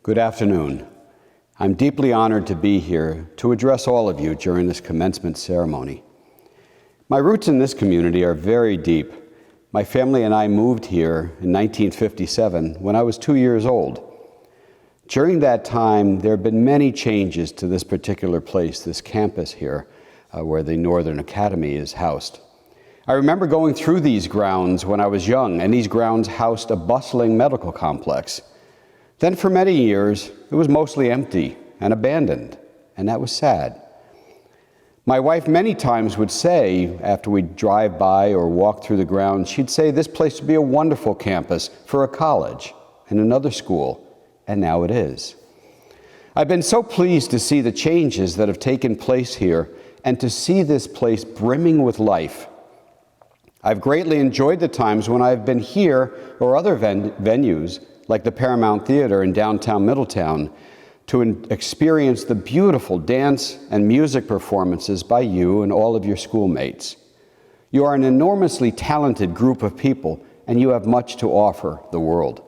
Good afternoon. I'm deeply honored to be here to address all of you during this commencement ceremony. My roots in this community are very deep. My family and I moved here in 1957 when I was 2 years old. During that time, there have been many changes to this particular place, this campus here, where the Northern Academy is housed. I remember going through these grounds when I was young, and these grounds housed a bustling medical complex. Then for many years, it was mostly empty and abandoned, and that was sad. My wife many times would say, after we'd drive by or walk through the grounds, she'd say this place would be a wonderful campus for a college and another school, and now it is. I've been so pleased to see the changes that have taken place here and to see this place brimming with life. I've greatly enjoyed the times when I've been here or other venues like the Paramount Theater in downtown Middletown to experience the beautiful dance and music performances by you and all of your schoolmates. You are an enormously talented group of people, and you have much to offer the world.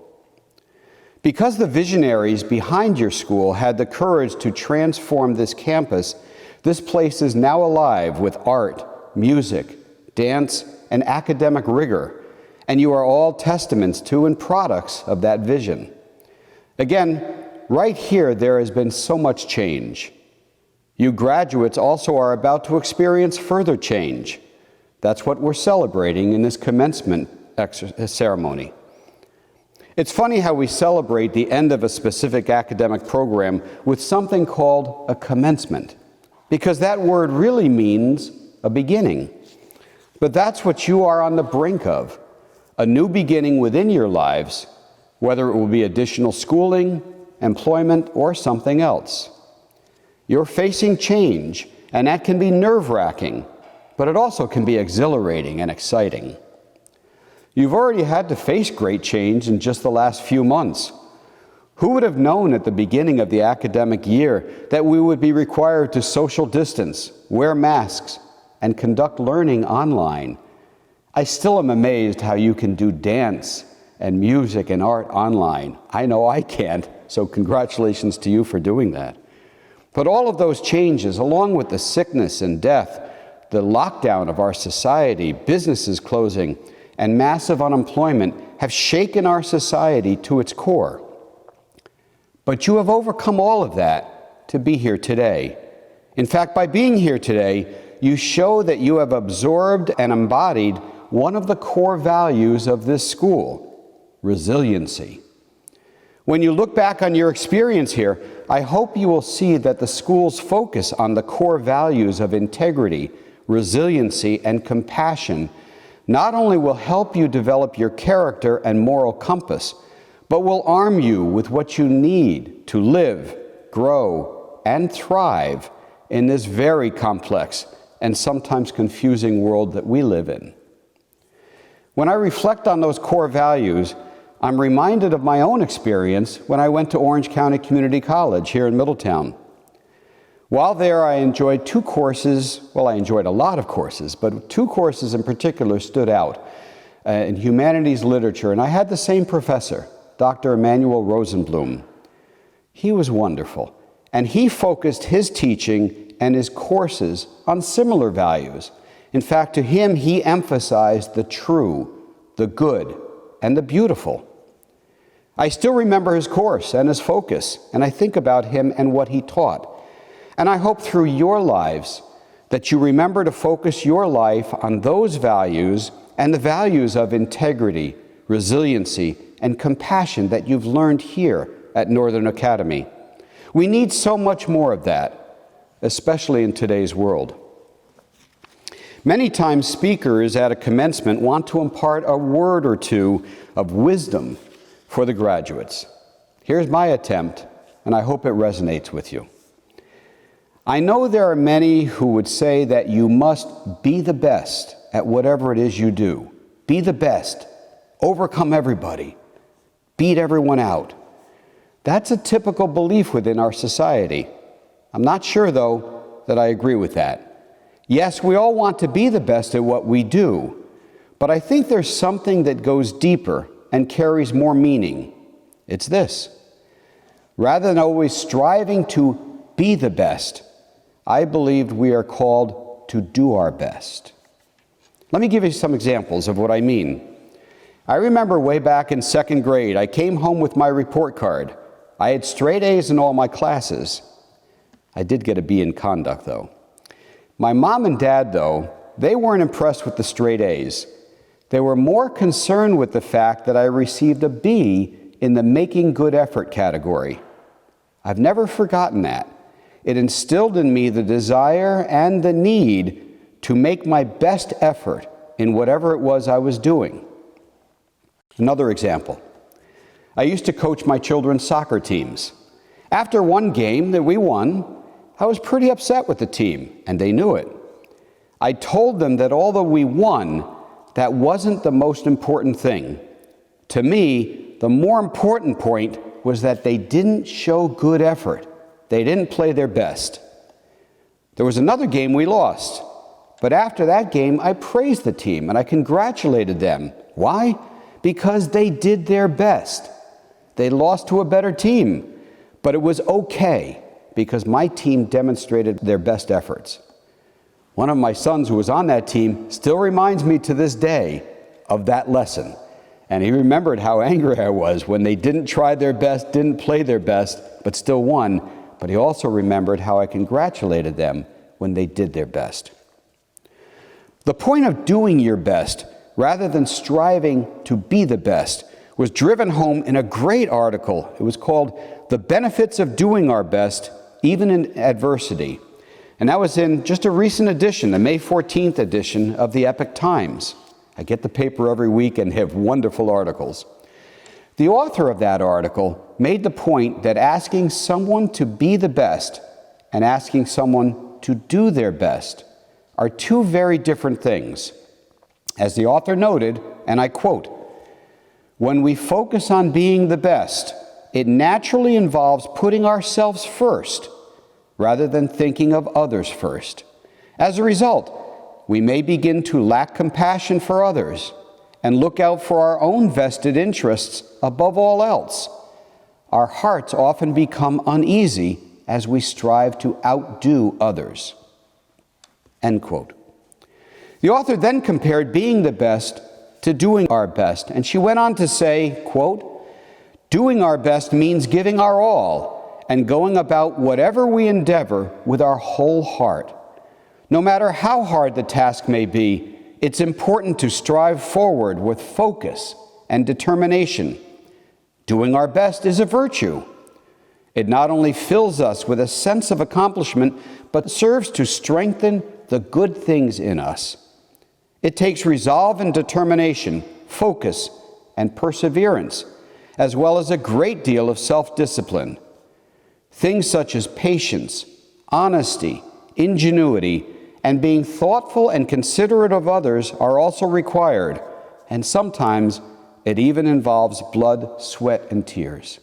Because the visionaries behind your school had the courage to transform this campus, this place is now alive with art, music, dance, and academic rigor, and you are all testaments to and products of that vision. Again, right here, there has been so much change. You graduates also are about to experience further change. That's what we're celebrating in this commencement ceremony. It's funny how we celebrate the end of a specific academic program with something called a commencement, because that word really means a beginning. But that's what you are on the brink of, a new beginning within your lives, whether it will be additional schooling, employment, or something else. You're facing change, and that can be nerve-wracking, but it also can be exhilarating and exciting. You've already had to face great change in just the last few months. Who would have known at the beginning of the academic year that we would be required to social distance, wear masks, and conduct learning online? I still am amazed how you can do dance and music and art online. I know I can't, so congratulations to you for doing that. But all of those changes, along with the sickness and death, the lockdown of our society, businesses closing, and massive unemployment have shaken our society to its core. But you have overcome all of that to be here today. In fact, by being here today, you show that you have absorbed and embodied one of the core values of this school, resiliency. When you look back on your experience here, I hope you will see that the school's focus on the core values of integrity, resiliency, and compassion not only will help you develop your character and moral compass, but will arm you with what you need to live, grow, and thrive in this very complex and sometimes confusing world that we live in. When I reflect on those core values, I'm reminded of my own experience when I went to Orange County Community College here in Middletown. While there, I enjoyed two courses. Well, I enjoyed a lot of courses, but two courses in particular stood out in humanities literature, and I had the same professor, Dr. Emanuel Rosenblum. He was wonderful, and he focused his teaching and his courses on similar values. In fact, to him, he emphasized the true, the good, and the beautiful. I still remember his course and his focus, and I think about him and what he taught. And I hope through your lives that you remember to focus your life on those values and the values of integrity, resiliency, and compassion that you've learned here at Northern Academy. We need so much more of that, especially in today's world. Many times speakers at a commencement want to impart a word or two of wisdom for the graduates. Here's my attempt, and I hope it resonates with you. I know there are many who would say that you must be the best at whatever it is you do. Be the best, overcome everybody, beat everyone out. That's a typical belief within our society. I'm not sure, though, that I agree with that. Yes, we all want to be the best at what we do, but I think there's something that goes deeper and carries more meaning. It's this: Rather than always striving to be the best, I believed we are called to do our best. Let me give you some examples of what I mean. I remember way back in second grade, I came home with my report card. I had straight A's in all my classes. I did get a B in conduct, though. My mom and dad, though, they weren't impressed with the straight A's. They were more concerned with the fact that I received a B in the making good effort category. I've never forgotten that. It instilled in me the desire and the need to make my best effort in whatever it was I was doing. Another example. I used to coach my children's soccer teams. After one game that we won, I was pretty upset with the team, and they knew it. I told them that although we won, that wasn't the most important thing. To me, the more important point was that they didn't show good effort. They didn't play their best. There was another game we lost, but after that game, I praised the team and I congratulated them. Why? Because they did their best. They lost to a better team, but it was okay because my team demonstrated their best efforts. One of my sons who was on that team still reminds me to this day of that lesson. And he remembered how angry I was when they didn't try their best, didn't play their best, but still won. But he also remembered how I congratulated them when they did their best. The point of doing your best, rather than striving to be the best, was driven home in a great article. It was called "The Benefits of Doing Our Best, Even in Adversity." And that was in just a recent edition, the May 14th edition of the Epoch Times. I get the paper every week and have wonderful articles. The author of that article made the point that asking someone to be the best and asking someone to do their best are two very different things. As the author noted, and I quote, "When we focus on being the best, it naturally involves putting ourselves first rather than thinking of others first. As a result, we may begin to lack compassion for others and look out for our own vested interests above all else. Our hearts often become uneasy as we strive to outdo others." End quote. The author then compared being the best to doing our best, and she went on to say, quote, "Doing our best means giving our all and going about whatever we endeavor with our whole heart. No matter how hard the task may be, it's important to strive forward with focus and determination. Doing our best is a virtue. It not only fills us with a sense of accomplishment, but serves to strengthen the good things in us. It takes resolve and determination, focus and perseverance, as well as a great deal of self-discipline. Things such as patience, honesty, ingenuity, and being thoughtful and considerate of others are also required, and sometimes it even involves blood, sweat, and tears."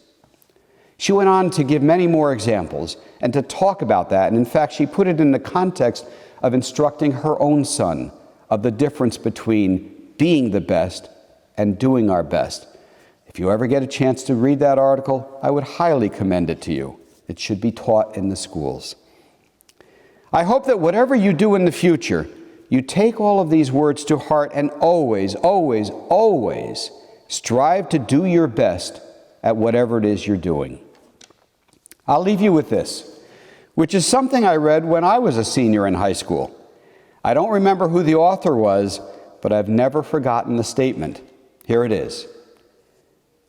She went on to give many more examples and to talk about that, and in fact, she put it in the context of instructing her own son of the difference between being the best and doing our best. If you ever get a chance to read that article, I would highly commend it to you. It should be taught in the schools. I hope that whatever you do in the future, you take all of these words to heart and always, always, always strive to do your best at whatever it is you're doing. I'll leave you with this, which is something I read when I was a senior in high school. I don't remember who the author was, but I've never forgotten the statement. Here it is.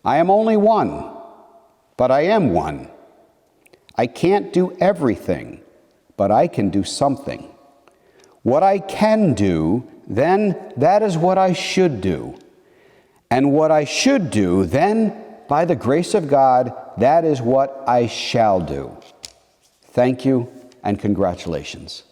"I am only one, but I am one. I can't do everything, but I can do something. What I can do, then that is what I should do. And what I should do, then, by the grace of God, that is what I shall do." Thank you and congratulations.